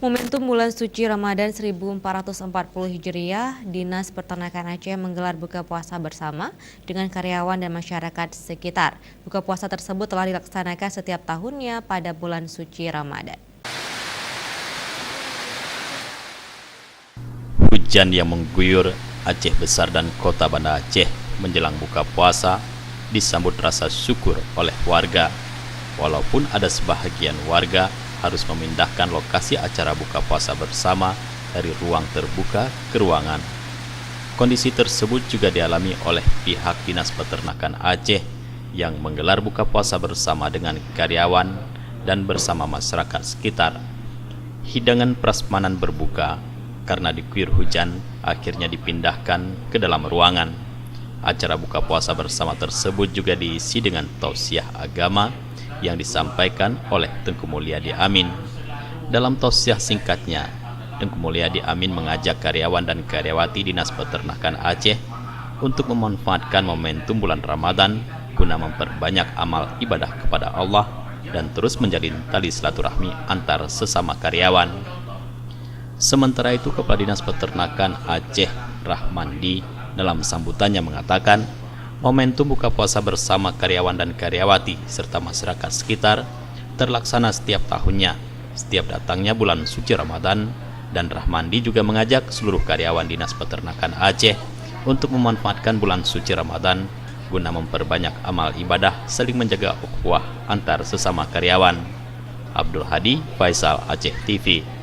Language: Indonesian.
Momentum bulan suci Ramadan 1440 Hijriah, Dinas Peternakan Aceh menggelar buka puasa bersama dengan karyawan dan masyarakat sekitar. Buka puasa tersebut telah dilaksanakan setiap tahunnya pada bulan suci Ramadan. Hujan yang mengguyur Aceh Besar dan kota Banda Aceh menjelang buka puasa disambut rasa syukur oleh warga, walaupun ada sebahagian warga harus memindahkan lokasi acara buka puasa bersama dari ruang terbuka ke ruangan. Kondisi tersebut juga dialami oleh pihak Dinas Peternakan Aceh yang menggelar buka puasa bersama dengan karyawan dan bersama masyarakat sekitar. Hidangan prasmanan berbuka karena diguyur hujan akhirnya dipindahkan ke dalam ruangan. Acara buka puasa bersama tersebut juga diisi dengan tausiah agama yang disampaikan oleh Tengku Mulyadi Amin. Dalam tausiah singkatnya, Tengku Mulyadi Amin mengajak karyawan dan karyawati Dinas Peternakan Aceh untuk memanfaatkan momentum bulan Ramadan guna memperbanyak amal ibadah kepada Allah dan terus menjalin tali silaturahmi antar sesama karyawan. Sementara itu, Kepala Dinas Peternakan Aceh Rahmandi dalam sambutannya mengatakan, momentum buka puasa bersama karyawan dan karyawati serta masyarakat sekitar terlaksana setiap tahunnya, setiap datangnya bulan suci Ramadan, dan Rahmandi juga mengajak seluruh karyawan Dinas Peternakan Aceh untuk memanfaatkan bulan suci Ramadan guna memperbanyak amal ibadah saling menjaga ukhuwah antar sesama karyawan. Abdul Hadi, Faisal, Aceh TV.